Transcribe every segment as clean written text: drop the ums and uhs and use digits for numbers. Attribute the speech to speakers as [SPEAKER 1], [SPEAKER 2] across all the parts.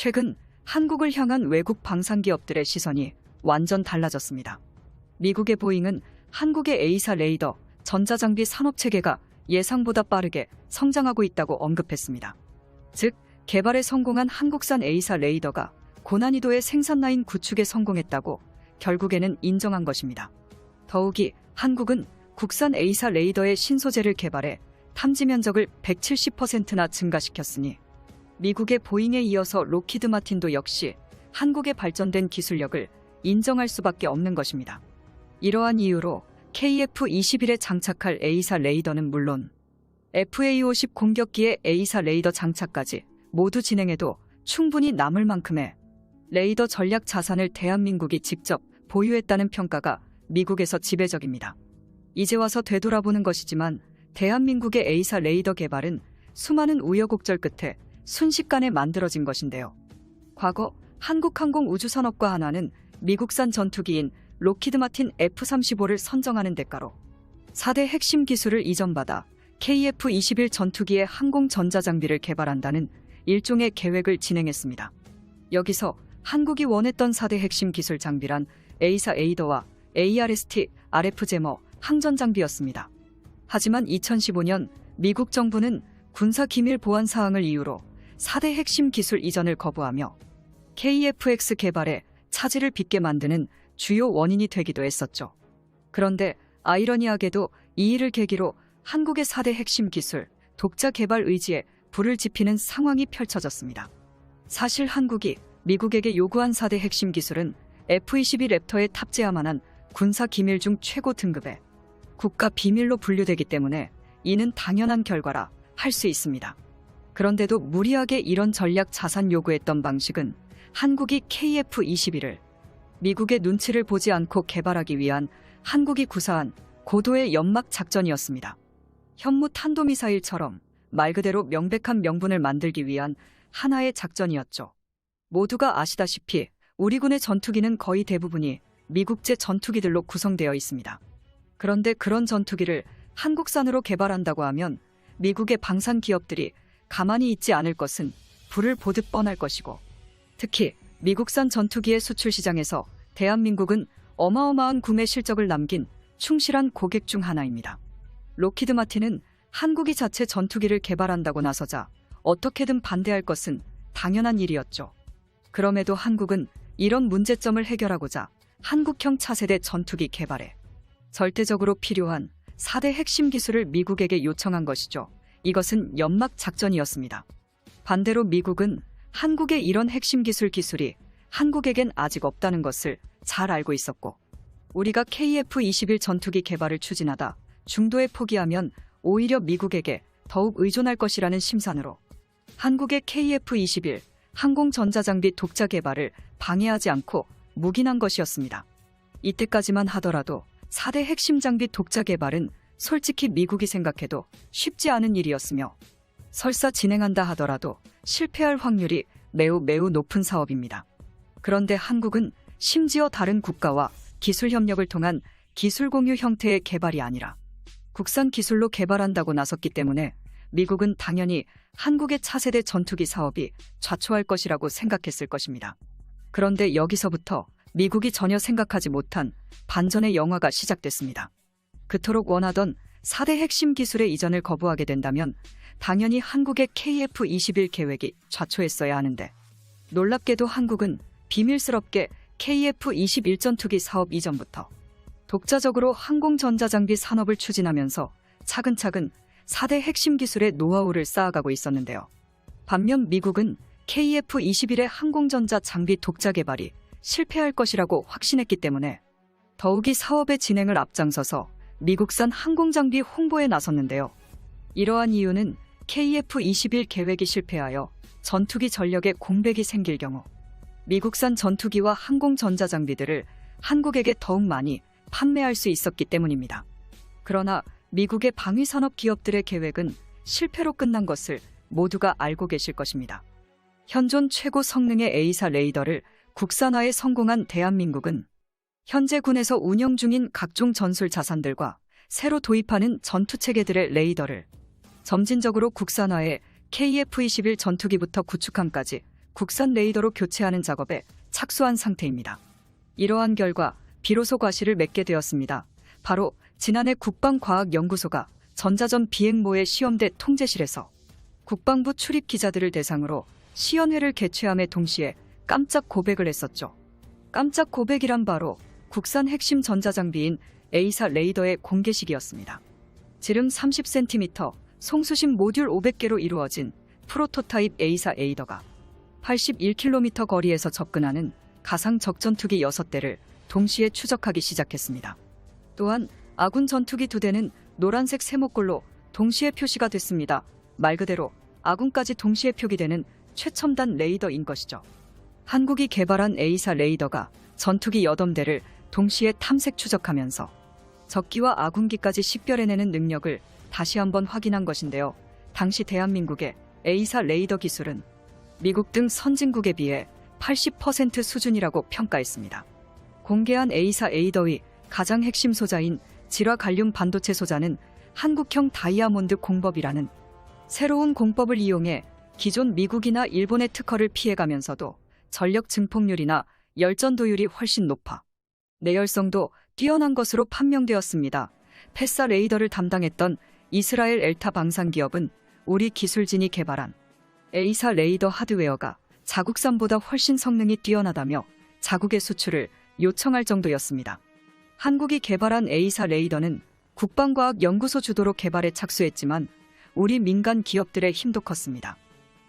[SPEAKER 1] 최근 한국을 향한 외국 방산기업들의 시선이 완전 달라졌습니다. 미국의 보잉은 한국의 A사 레이더, 전자장비 산업체계가 예상보다 빠르게 성장하고 있다고 언급했습니다. 즉, 개발에 성공한 한국산 A사 레이더가 고난이도의 생산 라인 구축에 성공했다고 결국에는 인정한 것입니다. 더욱이 한국은 국산 A사 레이더의 신소재를 개발해 탐지 면적을 170%나 증가시켰으니 미국의 보잉에 이어서 로키드 마틴도 역시 한국의 발전된 기술력을 인정할 수밖에 없는 것입니다. 이러한 이유로 KF-21에 장착할 A사 레이더는 물론 FA-50 공격기의 A사 레이더 장착까지 모두 진행해도 충분히 남을 만큼의 레이더 전략 자산을 대한민국이 직접 보유했다는 평가가 미국에서 지배적입니다. 이제 와서 되돌아보는 것이지만 대한민국의 A사 레이더 개발은 수많은 우여곡절 끝에 순식간에 만들어진 것인데요. 과거 한국항공우주산업과 한화는 미국산 전투기인 로키드 마틴 F-35를 선정하는 대가로 4대 핵심 기술을 이전받아 KF-21 전투기의 항공 전자장비를 개발한다는 일종의 계획을 진행했습니다. 여기서 한국이 원했던 4대 핵심 기술 장비란 A사 에이더와 ARST, RF 제머, 항전 장비였습니다. 하지만 2015년 미국 정부는 군사 기밀 보안 사항을 이유로 4대 핵심 기술 이전을 거부하며 KF-X 개발에 차질을 빚게 만드는 주요 원인이 되기도 했었죠. 그런데 아이러니하게도 이 일을 계기로 한국의 4대 핵심 기술, 독자 개발 의지에 불을 지피는 상황이 펼쳐졌습니다. 사실 한국이 미국에게 요구한 4대 핵심 기술은 F-22 랩터에 탑재할 만한 군사 기밀 중 최고 등급의 국가 비밀로 분류되기 때문에 이는 당연한 결과라 할 수 있습니다. 그런데도 무리하게 이런 전략 자산 요구했던 방식은 한국이 KF-21을 미국의 눈치를 보지 않고 개발하기 위한 한국이 구사한 고도의 연막 작전이었습니다. 현무 탄도미사일처럼 말 그대로 명백한 명분을 만들기 위한 하나의 작전이었죠. 모두가 아시다시피 우리 군의 전투기는 거의 대부분이 미국제 전투기들로 구성되어 있습니다. 그런데 그런 전투기를 한국산으로 개발한다고 하면 미국의 방산 기업들이 가만히 있지 않을 것은 불을 보듯 뻔할 것이고, 특히 미국산 전투기의 수출 시장에서 대한민국은 어마어마한 구매 실적을 남긴 충실한 고객 중 하나입니다. 로키드 마틴은 한국이 자체 전투기를 개발한다고 나서자 어떻게든 반대할 것은 당연한 일이었죠. 그럼에도 한국은 이런 문제점을 해결하고자 한국형 차세대 전투기 개발에 절대적으로 필요한 4대 핵심 기술을 미국에게 요청한 것이죠. 이것은 연막 작전이었습니다. 반대로 미국은 한국의 이런 핵심 기술이 한국에겐 아직 없다는 것을 잘 알고 있었고, 우리가 KF-21 전투기 개발을 추진하다 중도에 포기하면 오히려 미국에게 더욱 의존할 것이라는 심산으로 한국의 KF-21 항공전자장비 독자 개발을 방해하지 않고 묵인한 것이었습니다. 이때까지만 하더라도 4대 핵심 장비 독자 개발은 솔직히 미국이 생각해도 쉽지 않은 일이었으며, 설사 진행한다 하더라도 실패할 확률이 매우 높은 사업입니다. 그런데 한국은 심지어 다른 국가와 기술 협력을 통한 기술 공유 형태의 개발이 아니라 국산 기술로 개발한다고 나섰기 때문에 미국은 당연히 한국의 차세대 전투기 사업이 좌초할 것이라고 생각했을 것입니다. 그런데 여기서부터 미국이 전혀 생각하지 못한 반전의 영화가 시작됐습니다. 그토록 원하던 4대 핵심 기술의 이전을 거부하게 된다면 당연히 한국의 KF-21 계획이 좌초했어야 하는데, 놀랍게도 한국은 비밀스럽게 KF-21 전투기 사업 이전부터 독자적으로 항공전자장비 산업을 추진하면서 차근차근 4대 핵심 기술의 노하우를 쌓아가고 있었는데요. 반면 미국은 KF-21의 항공전자 장비 독자 개발이 실패할 것이라고 확신했기 때문에 더욱이 사업의 진행을 앞장서서 미국산 항공장비 홍보에 나섰는데요. 이러한 이유는 KF-21 계획이 실패하여 전투기 전력에 공백이 생길 경우 미국산 전투기와 항공전자장비들을 한국에게 더욱 많이 판매할 수 있었기 때문입니다. 그러나 미국의 방위산업 기업들의 계획은 실패로 끝난 것을 모두가 알고 계실 것입니다. 현존 최고 성능의 A사 레이더를 국산화에 성공한 대한민국은 현재 군에서 운영 중인 각종 전술 자산들과 새로 도입하는 전투체계들의 레이더를 점진적으로 국산화해 KF-21 전투기부터 구축함까지 국산 레이더로 교체하는 작업에 착수한 상태입니다. 이러한 결과 비로소 과실을 맺게 되었습니다. 바로 지난해 국방과학연구소가 전자전 비행모의 시험대 통제실에서 국방부 출입 기자들을 대상으로 시연회를 개최함에 동시에 깜짝 고백을 했었죠. 깜짝 고백이란 바로 국산 핵심 전자장비인 A사 레이더의 공개식이었습니다. 지름 30cm, 송수심 모듈 500개로 이루어진 프로토타입 A사 레이더가 81km 거리에서 접근하는 가상 적전투기 6대를 동시에 추적하기 시작했습니다. 또한 아군 전투기 2대는 노란색 세모꼴로 동시에 표시가 됐습니다. 말 그대로 아군까지 동시에 표기되는 최첨단 레이더인 것이죠. 한국이 개발한 A사 레이더가 전투기 8대를 동시에 탐색 추적하면서 적기와 아군기까지 식별해내는 능력을 다시 한번 확인한 것인데요. 당시 대한민국의 A사 레이더 기술은 미국 등 선진국에 비해 80% 수준이라고 평가했습니다. 공개한 A사 레이더의 가장 핵심 소자인 질화 갈륨 반도체 소자는 한국형 다이아몬드 공법이라는 새로운 공법을 이용해 기존 미국이나 일본의 특허를 피해가면서도 전력 증폭률이나 열전도율이 훨씬 높아 내열성도 뛰어난 것으로 판명되었습니다. 패사 레이더를 담당했던 이스라엘 엘타 방산기업은 우리 기술진이 개발한 A사 레이더 하드웨어가 자국산보다 훨씬 성능이 뛰어나다며 자국의 수출을 요청할 정도였습니다. 한국이 개발한 A사 레이더는 국방과학연구소 주도로 개발에 착수했지만 우리 민간 기업들의 힘도 컸습니다.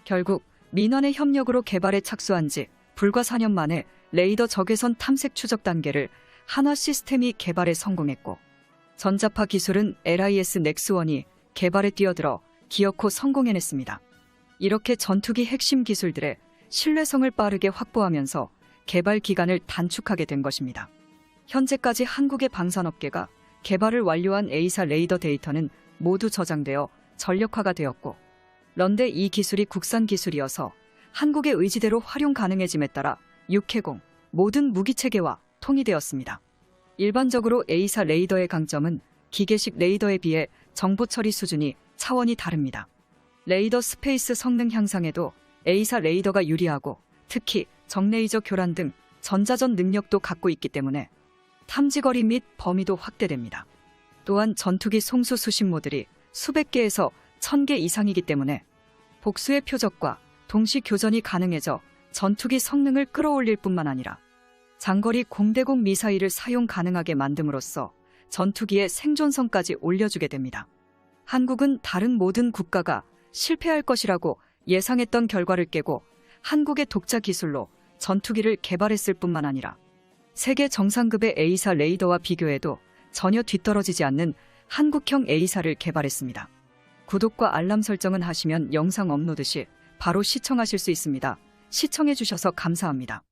[SPEAKER 1] 결국 민원의 협력으로 개발에 착수한 지 불과 4년 만에 레이더 적외선 탐색 추적 단계를 한화 시스템이 개발에 성공했고 전자파 기술은 LIS 넥스원이 개발에 뛰어들어 기어코 성공해냈습니다. 이렇게 전투기 핵심 기술들의 신뢰성을 빠르게 확보하면서 개발 기간을 단축하게 된 것입니다. 현재까지 한국의 방산업계가 개발을 완료한 A사 레이더 데이터는 모두 저장되어 전력화가 되었고 런데 이 기술이 국산 기술이어서 한국의 의지대로 활용 가능해짐에 따라 육해공 모든 무기체계와 통이되었습니다. 일반적으로 A사 레이더의 강점은 기계식 레이더에 비해 정보 처리 수준이 차원이 다릅니다. 레이더 스페이스 성능 향상에도 A사 레이더가 유리하고 특히 정레이저 교란 등 전자전 능력도 갖고 있기 때문에 탐지거리 및 범위도 확대됩니다. 또한 전투기 송수 수신 모듈이 수백 개에서 1000개 이상이기 때문에 복수의 표적과 동시 교전이 가능해져 전투기 성능을 끌어올릴 뿐만 아니라 장거리 공대공 미사일을 사용 가능하게 만듦으로써 전투기의 생존성까지 올려주게 됩니다. 한국은 다른 모든 국가가 실패할 것이라고 예상했던 결과를 깨고 한국의 독자 기술로 전투기를 개발했을 뿐만 아니라 세계 정상급의 A사 레이더와 비교해도 전혀 뒤떨어지지 않는 한국형 A사를 개발했습니다. 구독과 알람 설정은 하시면 영상 업로드 시 바로 시청하실 수 있습니다. 시청해주셔서 감사합니다.